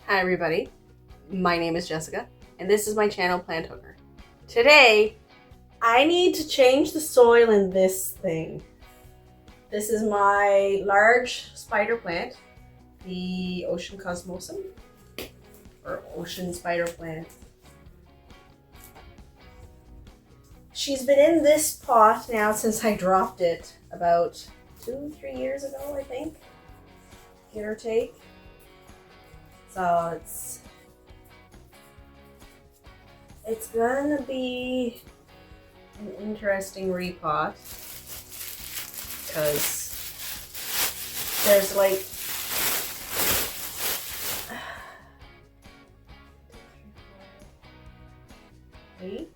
Hi everybody, my name is Jessica and this is my channel Plant Hooker. Today I need to change the soil in this thing. This is my large spider plant, the ocean cosmosum or ocean spider plant. She's been in this pot now since I dropped it about 2-3 years ago, I think, give or take. So it's gonna be an interesting repot because there's like 8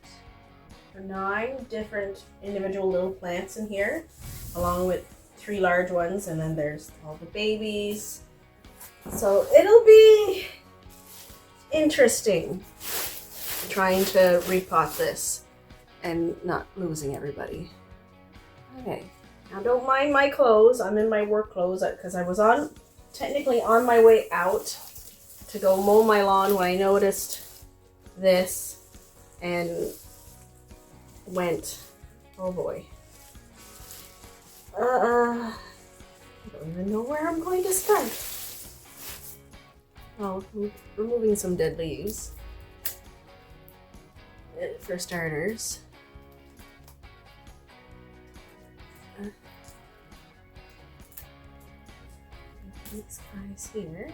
or 9 different individual little plants in here, along with 3 large ones, and then there's all the babies. So it'll be interesting trying to repot this and not losing everybody. Okay, now don't mind my clothes. I'm in my work clothes because I was technically on my way out to go mow my lawn when I noticed this and went, oh boy. I don't even know where I'm going to start. Oh, removing some dead leaves for starters. These guys here.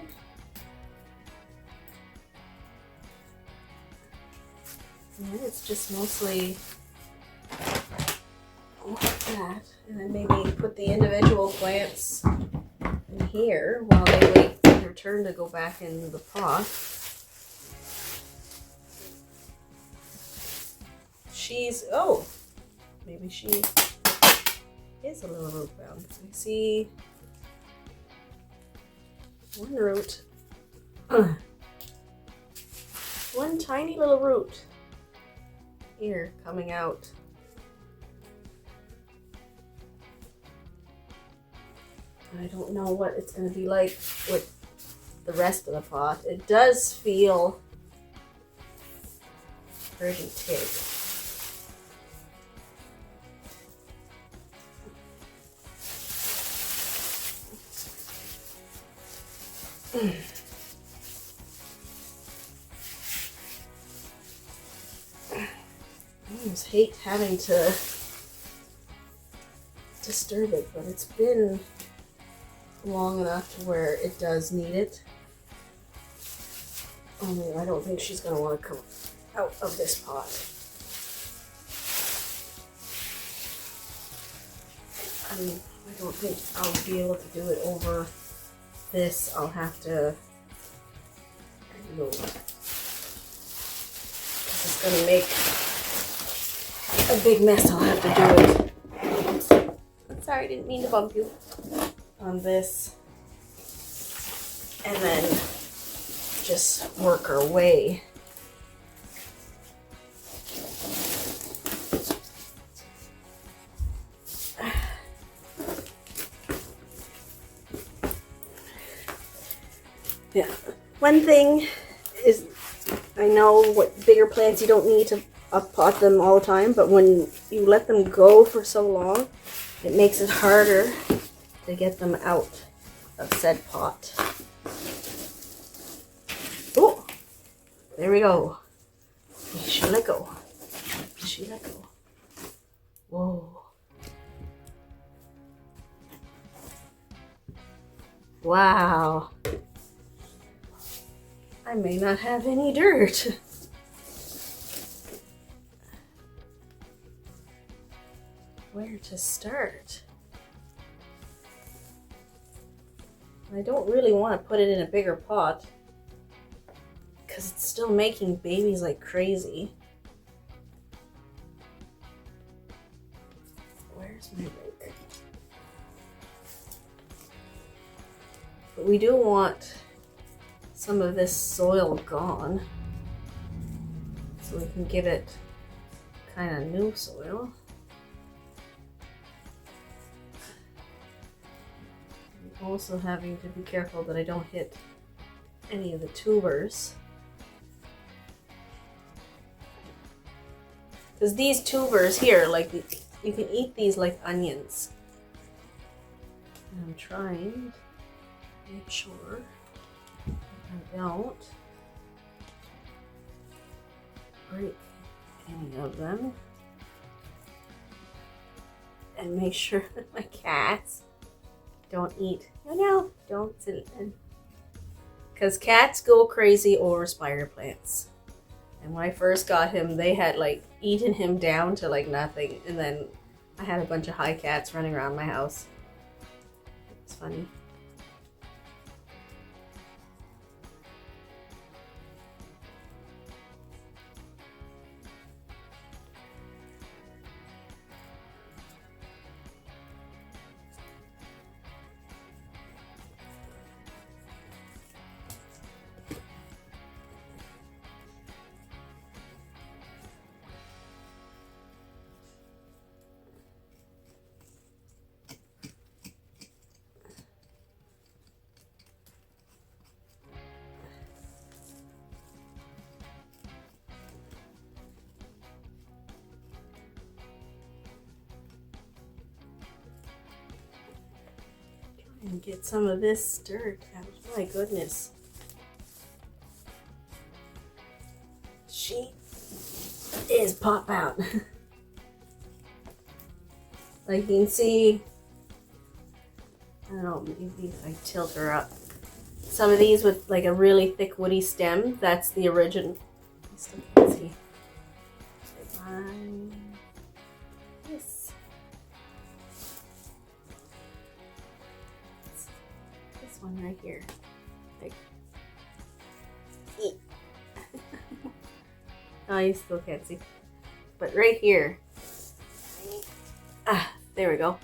And it's just mostly like that. And then maybe put the individual plants in here while they wait for their turn to go back in the pot. Maybe she is a little root bound. I see one root, one tiny little root here coming out. I don't know what it's going to be like with the rest of the pot. It does feel pretty big. I almost hate having to disturb it, but it's been long enough to where it does need it. Only I don't think she's going to want to come out of this pot. I don't think I'll be able to do it over this. I'll have to move. It's going to make a big mess. I'll have to do it. Sorry, I didn't mean to bump you. On this. And then just work our way. Yeah. One thing is, I know what bigger plants you don't need to pot them all the time, but when you let them go for so long, it makes it harder to get them out of said pot. Oh, there we go. She let go. She let go. Whoa. Wow. I may not have any dirt. Where to start? I don't really want to put it in a bigger pot because it's still making babies like crazy. Where's my rake? But we do want some of this soil gone so we can give it kind of new soil. I'm also having to be careful that I don't hit any of the tubers. Because these tubers here, like, you can eat these like onions. And I'm trying to make sure I don't break any of them. And make sure that my cats don't eat. No, don't sit in. Because cats go crazy over spider plants. And when I first got him, they had like eaten him down to like nothing. And then I had a bunch of high cats running around my house. It's funny. And get some of this dirt out. My goodness. She is pop out. Like you can see, I don't know, maybe if I tilt her up. Some of these with like a really thick woody stem, that's the original. I still can't see. This. This one right here. Like, oh, you still can't see. But right here. There we go.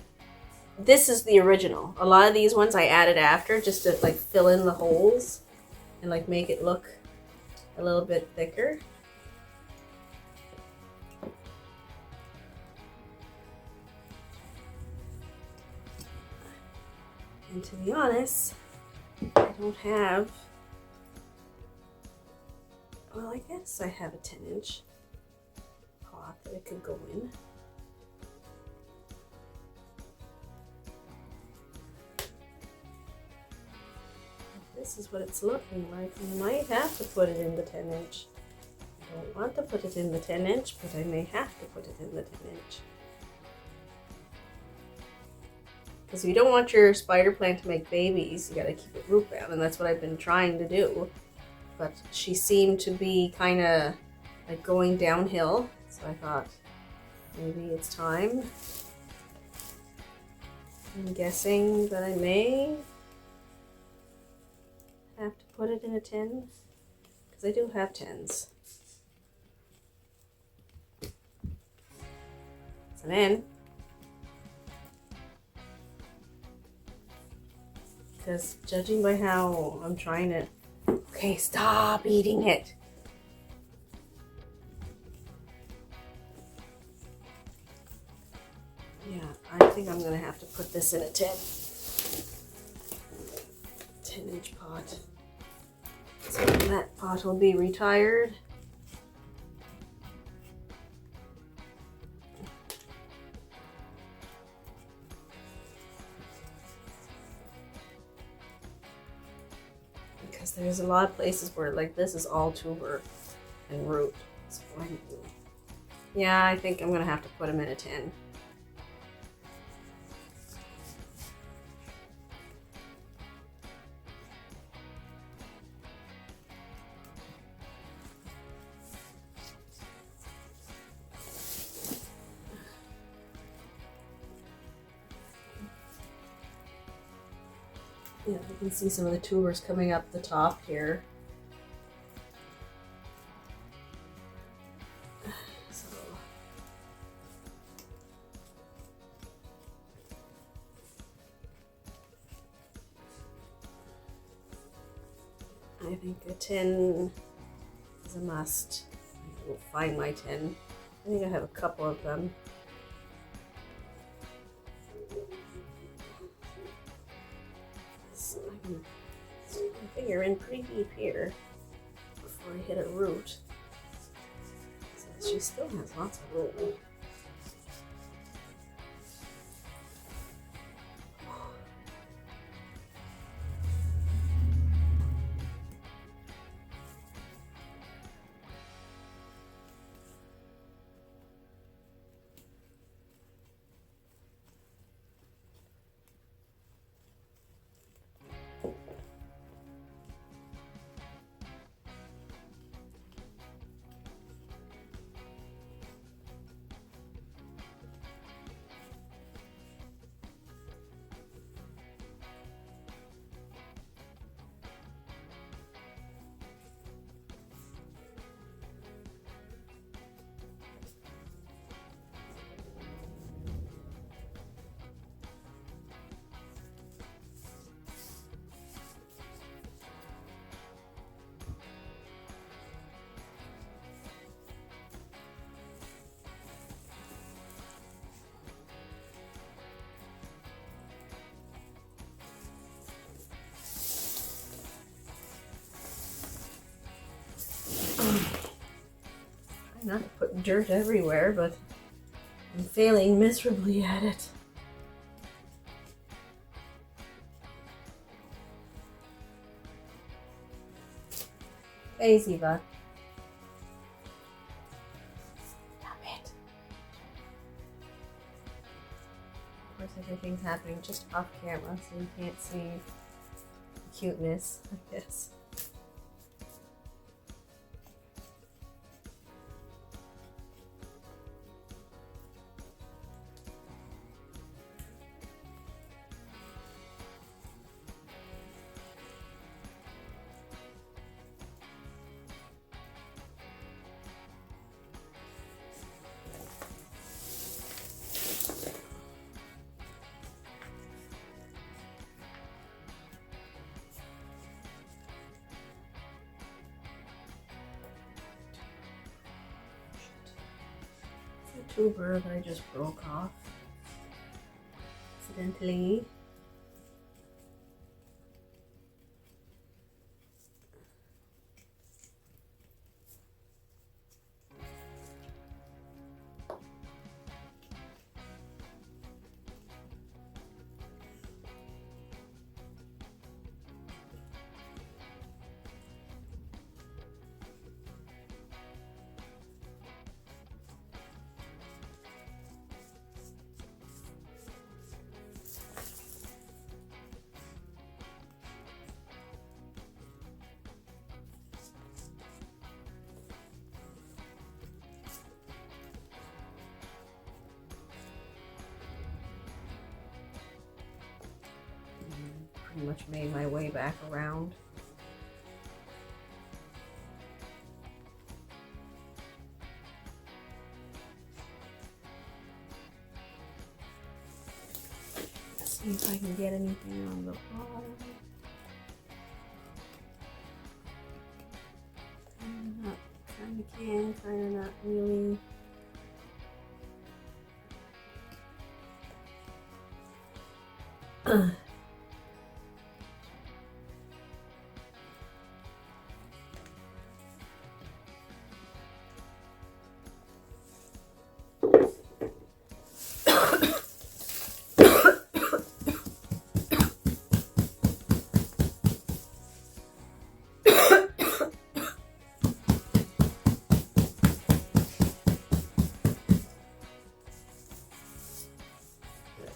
This is the original. A lot of these ones I added after just to like fill in the holes and like make it look a little bit thicker. And to be honest, I don't have, well, I guess I have a 10-inch pot that it could go in. This is what it's looking like. I might have to put it in the 10-inch. I don't want to put it in the 10-inch, but I may have to put it in the 10-inch. Because if you don't want your spider plant to make babies, you gotta keep it root bound, and that's what I've been trying to do. But she seemed to be kind of like going downhill, so I thought maybe it's time. I'm guessing that I may have to put it in a 10, because I do have 10s. So then, because judging by how I'm trying to, okay, stop eating it. Yeah, I think I'm gonna have to put this in a 10-inch pot. So that pot will be retired. Because there's a lot of places where like this is all tuber and root. So yeah, I think I'm gonna have to put them in a 10. Yeah, you can see some of the tubers coming up the top here. So I think a 10 is a must. I will find my 10. I think I have a couple of them. my finger in pretty deep here before I hit a root. So she still has lots of room. Not to put dirt everywhere, but I'm failing miserably at it. Hey, Ziva. Stop it. Of course, everything's happening just off camera, so you can't see the cuteness, I guess. Tuber that I just broke off accidentally. Pretty much made my way back around. Let's see if I can get anything on the bottom. Kinda can, kinda not really.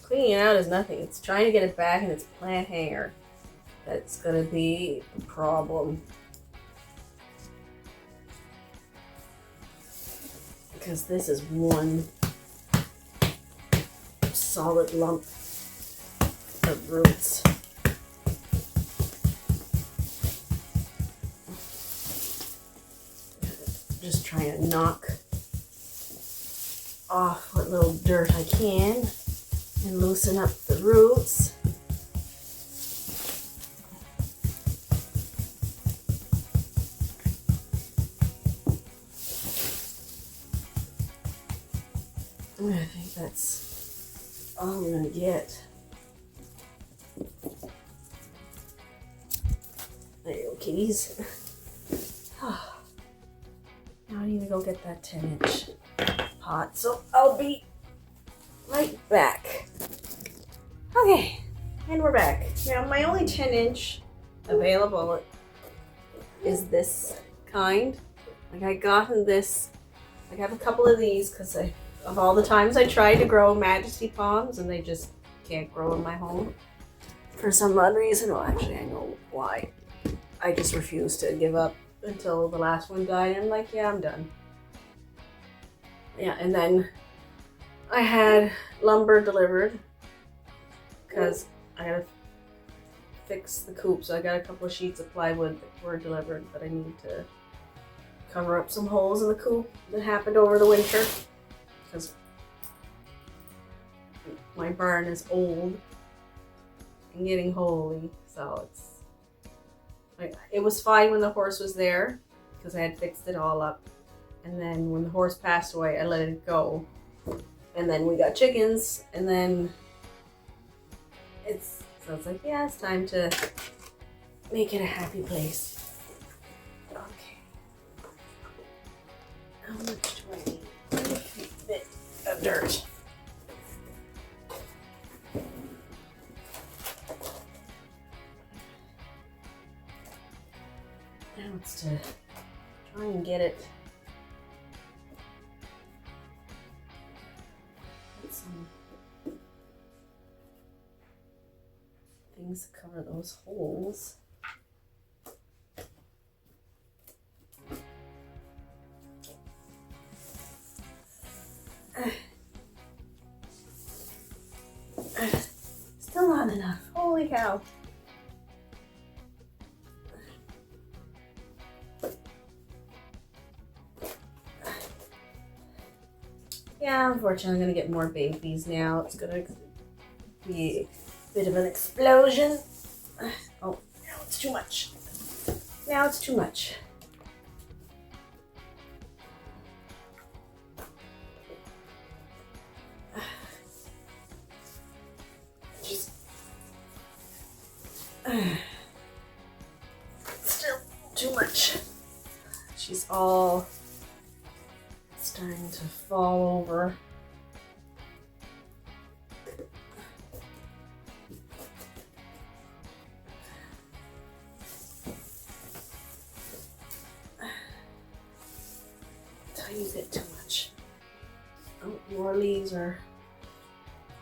Cleaning it out is nothing. It's trying to get it back in its plant hanger that's gonna be the problem. Because this is one solid lump of roots. Just trying to knock off what little dirt I can and loosen up the roots. I think that's all I'm gonna get. kitties. Now I need to go get that 10-inch pot, so I'll be right back. Okay, and we're back. Now my only 10-inch available is this kind. Like I gotten this, I have a couple of these because of all the times I tried to grow Majesty palms and they just can't grow in my home for some odd reason. Well, actually I know why. I just refused to give up until the last one died. I'm like, yeah, I'm done. Yeah, and then I had lumber delivered because I gotta fix the coop. So I got a couple of sheets of plywood that were delivered, but I need to cover up some holes in the coop that happened over the winter because my barn is old and getting holy. So it was fine when the horse was there because I had fixed it all up. And then when the horse passed away, I let it go. And then we got chickens, and then it's like, yeah, it's time to make it a happy place. Okay. How much do I need? A bit of dirt. Now it's to try and get it. Get some things to cover those holes. Still not enough. Holy cow. Yeah, unfortunately I'm gonna get more babies now. It's gonna be a bit of an explosion. Oh, now it's too much. Now it's too much. Just still too much. She's all starting to fall over. Tiny bit too much. Oh, more leaves are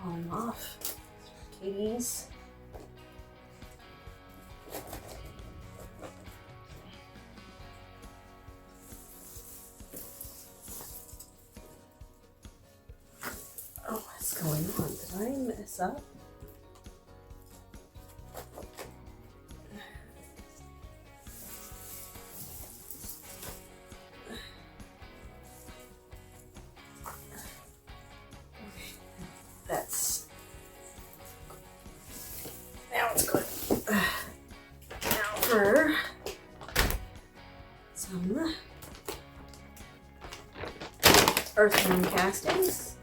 falling off. Kitties. Oh, what's going on? Did I mess up? Now it's good. Now for some earthworm castings.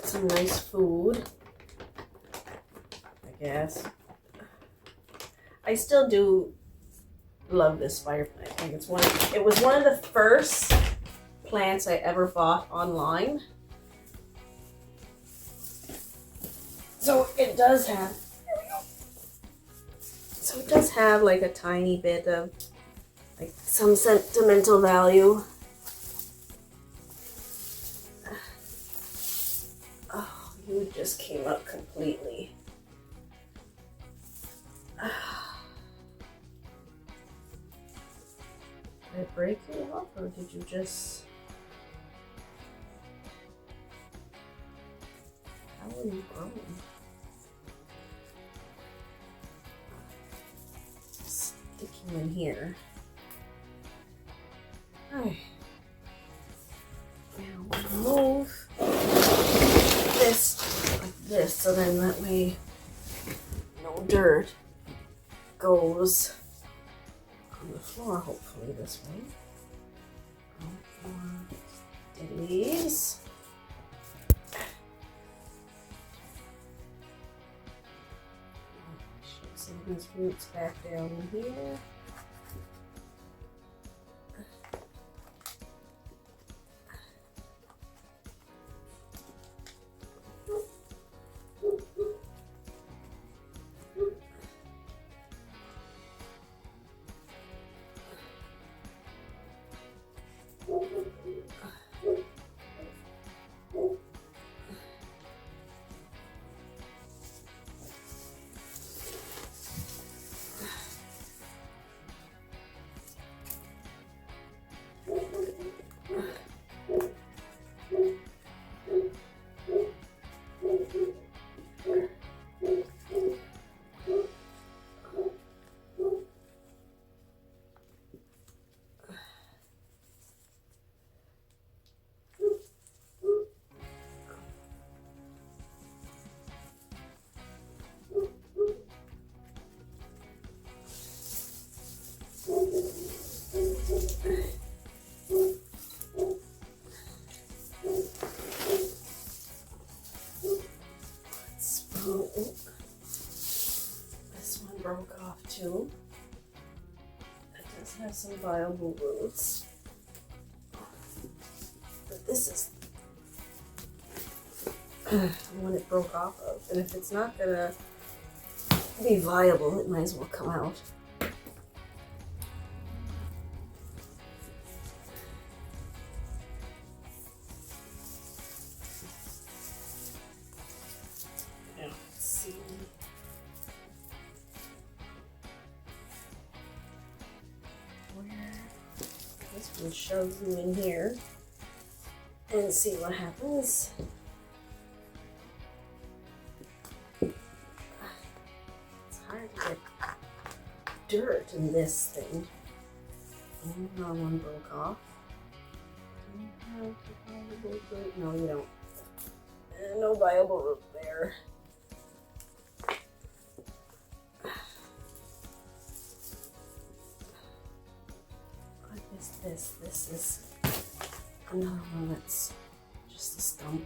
Some nice food, I guess. I still do love this spider plant. I think it was one of the first plants I ever bought online. So it does have, there we go. So it does have like a tiny bit of like some sentimental value. Oh, you just came up completely. Did I break you off, or did you just... How are you growing? Stick you in here. Alright. Now we'll move this like this, so then that way no dirt goes on the floor, hopefully this way. More dead leaves. these roots back down in here. This one broke off too. It does have some viable roots. But this is the one it broke off of. And if it's not gonna be viable, it might as well come out. And shove you in here and see what happens. It's hard to get dirt in this thing. Another one broke off. No, you don't. No viable root there. This is another one that's just a stump.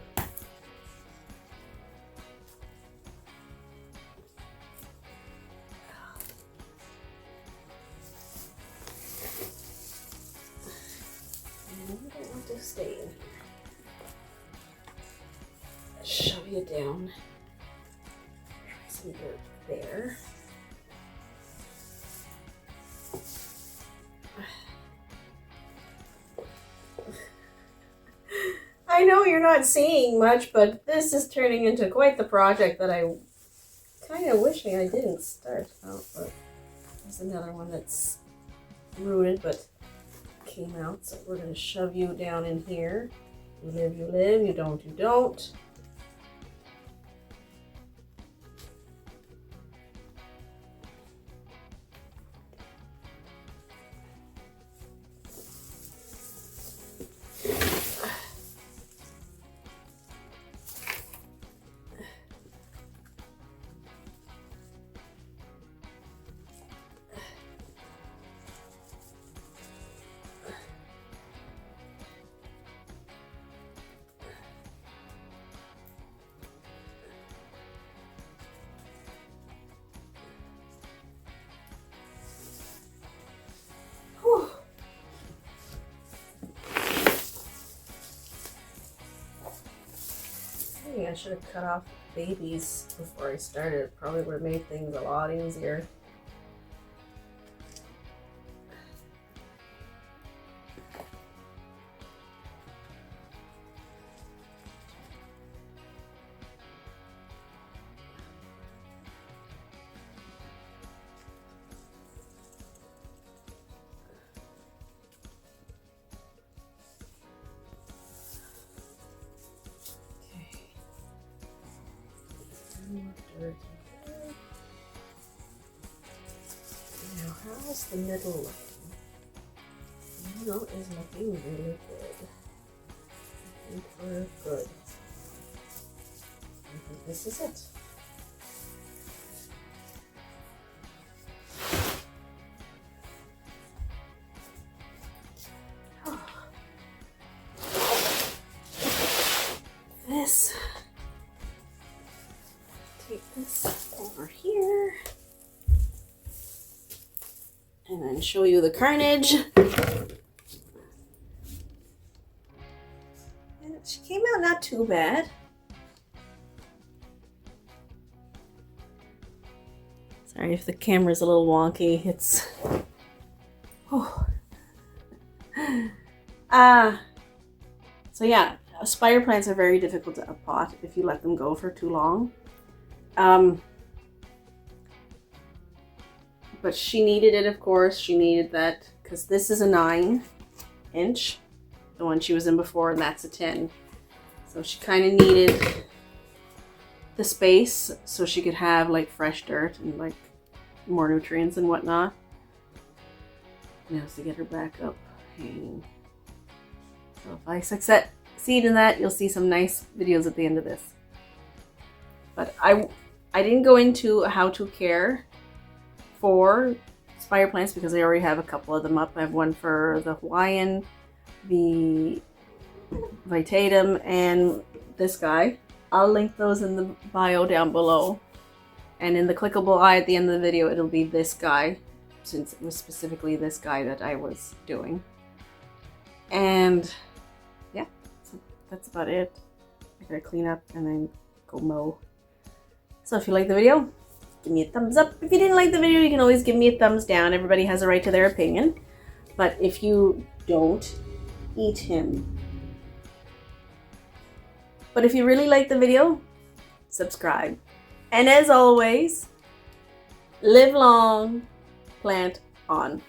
And you don't want to stay in here. Shove you down. Try some dirt there. I know you're not seeing much, but this is turning into quite the project that I kind of wishing I didn't start out. But there's another one that's rooted but came out, so we're going to shove you down in here. You live, you live. You don't, you don't. I should have cut off babies before I started. Probably would have made things a lot easier. Now, how's the middle looking? The middle is looking really good. I think we're good. I think this is it. This. Take this over here. and then show you the carnage. And she came out not too bad. Sorry if the camera's a little wonky. It's so yeah, spider plants are very difficult to pot if you let them go for too long. But she needed it, of course. She needed that because this is a 9-inch, the one she was in before, and that's a 10. So she kind of needed the space so she could have like fresh dirt and like more nutrients and whatnot. Now to get her back up hanging. So if I succeed in that, you'll see some nice videos at the end of this. But I didn't go into how to care for spider plants because I already have a couple of them up. I have one for the Hawaiian, the Vitatum, and this guy. I'll link those in the bio down below. And in the clickable eye at the end of the video, it'll be this guy, since it was specifically this guy that I was doing. And yeah, so that's about it. I gotta clean up and then go mow. So if you like the video, give me a thumbs up. If you didn't like the video, you can always give me a thumbs down. Everybody has a right to their opinion. But if you don't, eat him. But if you really like the video, subscribe. And as always, live long, plant on.